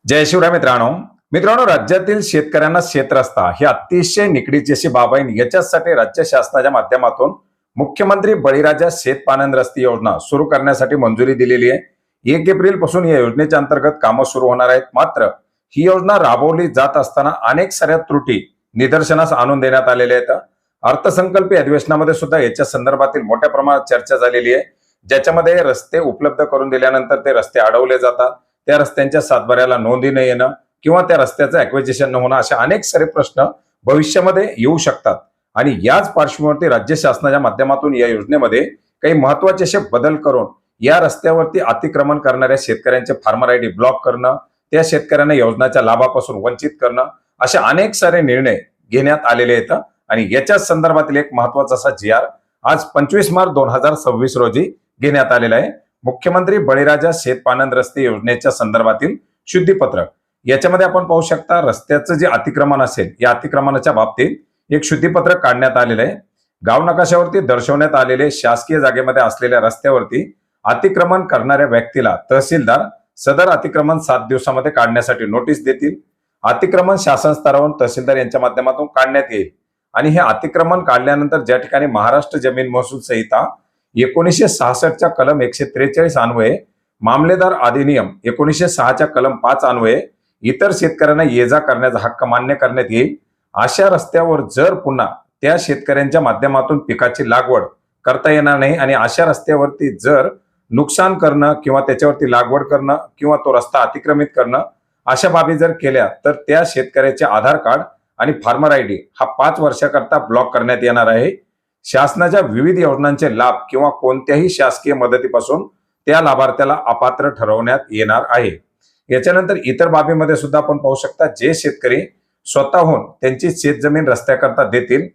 जय शिवराय मित्रांनो. राज्यातील शेतकऱ्यांना शेतरस्ता ही अतिशय निकडीची अशी बाब आहे. याच्यासाठी राज्य शासनाच्या माध्यमातून मुख्यमंत्री बळीराजा शेतपानंद रस्ते योजना सुरू करण्यासाठी मंजुरी दिलेली आहे. 1 एप्रिल पासून या योजनेच्या अंतर्गत कामं सुरू होणार आहेत. मात्र ही योजना राबवली जात असताना अनेक साऱ्या त्रुटी निदर्शनास आणून देण्यात आलेल्या आहेत. अर्थसंकल्पीय अधिवेशनामध्ये सुद्धा याच्या संदर्भातील मोठ्या प्रमाणात चर्चा झालेली आहे, ज्याच्यामध्ये रस्ते उपलब्ध करून दिल्यानंतर ते रस्ते अडवले जातात, त्या रस्त्यांच्या सातबाऱ्याला नोंदी न येणं किंवा त्या रस्त्याचं ॲक्विजिशन न होणं, असे अनेक सारे प्रश्न भविष्यामध्ये येऊ शकतात. आणि याच पार्श्वभूमीवरती राज्य शासनाच्या माध्यमातून या योजनेमध्ये काही महत्वाचे असे बदल करून या रस्त्यावरती अतिक्रमण करणाऱ्या शेतकऱ्यांचे फार्मर आयडी ब्लॉक करणं, त्या शेतकऱ्यांना योजनेच्या लाभापासून वंचित करणं, असे अनेक सारे निर्णय घेण्यात आलेले आहेत. आणि याच्याच संदर्भातील एक महत्वाचा असा GR आज 25 मार्च 2026 रोजी घेण्यात आलेला आहे. मुख्यमंत्री बळीराजा शेतपानंद रस्ते योजनेच्या संदर्भातील शुद्धीपत्रक. याच्यामध्ये आपण पाहू शकता रस्त्याचं जे अतिक्रमण असेल या अतिक्रमणाच्या बाबतीत एक शुद्धीपत्रक काढण्यात आलेलं आहे. गाव नकाशावरती दर्शवण्यात आलेले शासकीय जागेमध्ये असलेल्या रस्त्यावरती अतिक्रमण करणाऱ्या व्यक्तीला तहसीलदार सदर अतिक्रमण 7 दिवसामध्ये काढण्यासाठी नोटीस देतील. अतिक्रमण शासन स्तरावरून तहसीलदार यांच्या माध्यमातून काढण्यात येईल. आणि हे अतिक्रमण काढल्यानंतर ज्या ठिकाणी महाराष्ट्र जमीन महसूल संहिता 1966च्या कलम 143 अन्वये, मामलेदार अधिनियम 1906च्या कलम 5 अन्वये इतर शेतकऱ्यांना ये जा करण्याचा हक्क मान्य करण्यात येईल. अशा रस्त्यावर जर पुन्हा त्या शेतकऱ्यांच्या माध्यमातून पिकाची लागवड करता येणार नाही आणि अशा रस्त्यावरती जर नुकसान करणं किंवा त्याच्यावरती लागवड करणं किंवा तो रस्ता अतिक्रमित करणं अशा बाबी जर केल्या तर त्या शेतकऱ्याचे आधार कार्ड आणि फार्मर आयडी हा 5 वर्षाकरता ब्लॉक करण्यात येणार आहे. शासनाच्या विविध योजनांचे लाभ किंवा कोणत्याही शासकीय मदतीपासून त्या लाभार्थ्याला अपात्र ठरवण्यात येणार आहे. याच्यानंतर इतर बाबीमध्ये सुद्धा आपण पाहू शकता, जे शेतकरी स्वतःहून त्यांची शेतजमीन रस्त्याकरता देतील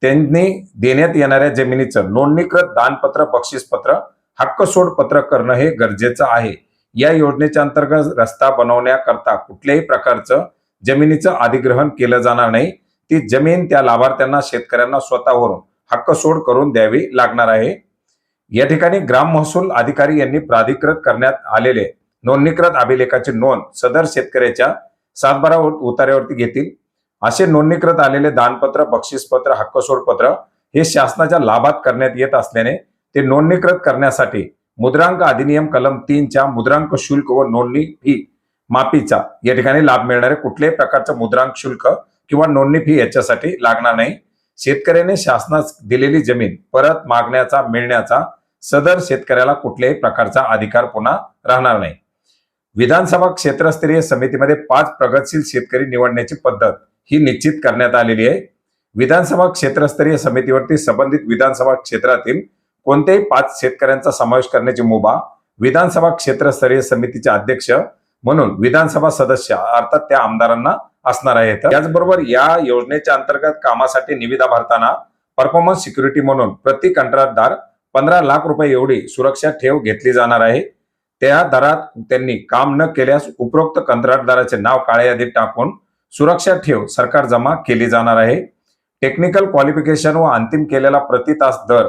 त्यांनी देण्यात येणाऱ्या जमिनीचं नोंदणीकृत दानपत्र, बक्षीसपत्र, हक्क सोड पत्र करणं हे गरजेचं आहे. या योजनेच्या अंतर्गत रस्ता बनवण्याकरता कुठल्याही प्रकारचं जमिनीचं अधिग्रहण केलं जाणार नाही. ती जमीन त्या लाभार्थ्यांना, शेतकऱ्यांना स्वतःवरून हक्क सोड करून द्यावी लागणार आहे. या ठिकाणी ग्राम महसूल अधिकारी यांनी प्राधिकृत करण्यात आलेले नोंदणीकृत अभिलेखाची नोंद सदर शेतकऱ्याच्या सातबारा उतार्यावरती घेतील. असे नोंदणीकृत आलेले दानपत्र, बक्षीसपत्र, हक्क सोडपत्र हे शासनाच्या लाभात करण्यात येत असल्याने ते नोंदणीकृत करण्यासाठी मुद्रांक अधिनियम कलम 3च्या मुद्रांक शुल्क व नोंदणी फी माफीचा या ठिकाणी लाभ मिळणारे कुठल्याही प्रकारचं मुद्रांक शुल्क किंवा नोंदणी फी याच्यासाठी लागणार नाही. शेतकऱ्याने शासनास दिलेली जमीन परत मागण्याचा, मिळण्याचा सदर शेतकऱ्याला कुठल्याही प्रकारचा अधिकार पुन्हा राहणार नाही. विधानसभा क्षेत्रस्तरीय समितीमध्ये 5 प्रगतशील शेतकरी निवडण्याची पद्धत ही निश्चित करण्यात आलेली आहे. विधानसभा क्षेत्रस्तरीय समितीवरती संबंधित विधानसभा क्षेत्रातील कोणत्याही 5 शेतकऱ्यांचा समावेश करण्याची मुभा विधानसभा क्षेत्रस्तरीय समितीचे अध्यक्ष म्हणून विधानसभा सदस्य अर्थात त्या आमदारांना असणार आहे. त्याचबरोबर या योजनेच्या अंतर्गत कामासाठी निविदा भरताना परफॉर्मन्स सिक्युरिटी म्हणून प्रति कंत्राटदार 15 लाख रुपये एवढी सुरक्षा ठेव घेतली जाणार आहे. त्या दरात त्यांनी काम न केल्यास उपरोक्त कंत्राटदाराचे नाव काळ्या यादीत टाकून सुरक्षा ठेव सरकार जमा केली जाणार आहे. टेक्निकल क्वालिफिकेशन व अंतिम केलेला प्रति तास दर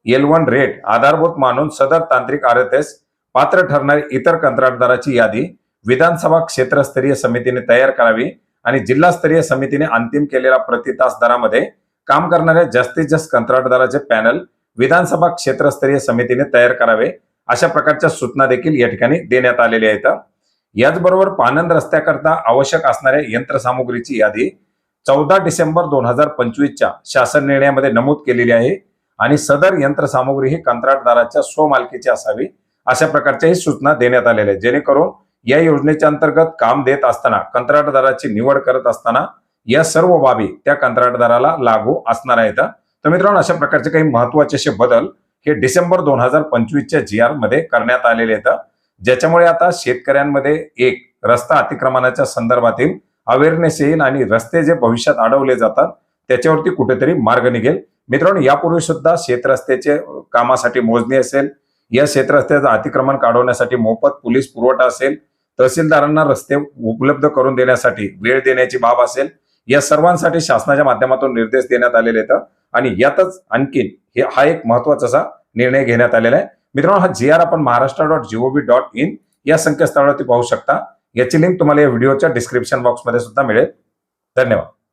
L1 रेट आधारभूत मानून सदर तांत्रिक RSS पात्र ठरणारी इतर कंत्राटदाराची यादी विधानसभा क्षेत्रस्तरीय समितीने तयार करावी आणि जिल्हास्तरीय समितीने अंतिम केलेल्या प्रति तास दरामध्ये काम करणाऱ्या जास्तीत जास्त कंत्राटदाराचे पॅनल विधानसभा क्षेत्रस्तरीय समितीने तयार करावे. अशा प्रकारच्या सूचना देखील या ठिकाणी देण्यात आलेल्या आहेत. याचबरोबर पानंद रस्त्याकरता आवश्यक असणाऱ्या यंत्रसामुग्रीची यादी 14 डिसेंबर 2025च्या शासन निर्णयामध्ये नमूद केलेली आहे आणि सदर यंत्रसामुग्री ही कंत्राटदाराच्या स्वमालकीची असावी. अशा प्रकारच्याही सूचना देण्यात आलेल्या आहेत, जेणेकरून या योजनेच्या अंतर्गत काम देत असताना, कंत्राटदाराची निवड करत असताना या सर्व बाबी त्या कंत्राटदाराला लागू असणार आहेत. तर मित्रांनो, अशा प्रकारचे काही महत्वाचे असे बदल हे डिसेंबर 2025च्या GR मध्ये करण्यात आलेले आहेत, ज्याच्यामुळे आता शेतकऱ्यांमध्ये एक रस्ता अतिक्रमणाच्या संदर्भातील अवेअरनेस येईल आणि रस्ते जे भविष्यात अडवले जातात त्याच्यावरती कुठेतरी मार्ग निघेल. मित्रांनो, यापूर्वी सुद्धा शेतरस्त्याचे कामासाठी मोजणी असेल, या शेतरस्त्याचं अतिक्रमण काढवण्यासाठी मोफत पोलीस पुरवठा असेल, तहसीलदारांना रस्ते उपलब्ध करून देण्यासाठी वेळ देण्याची बाब असेल, या सर्वांसाठी शासनाच्या माध्यमातून निर्देश देण्यात आलेले आहेत. आणि यातच आणखीन हा एक महत्वाचा असा निर्णय घेण्यात आलेला आहे. मित्रांनो, हा GR आपण महाराष्ट्र.gov.in या संकेतस्थळावरती पाहू शकता. याची लिंक तुम्हाला या व्हिडिओच्या डिस्क्रिप्शन बॉक्समध्ये सुद्धा मिळेल. धन्यवाद.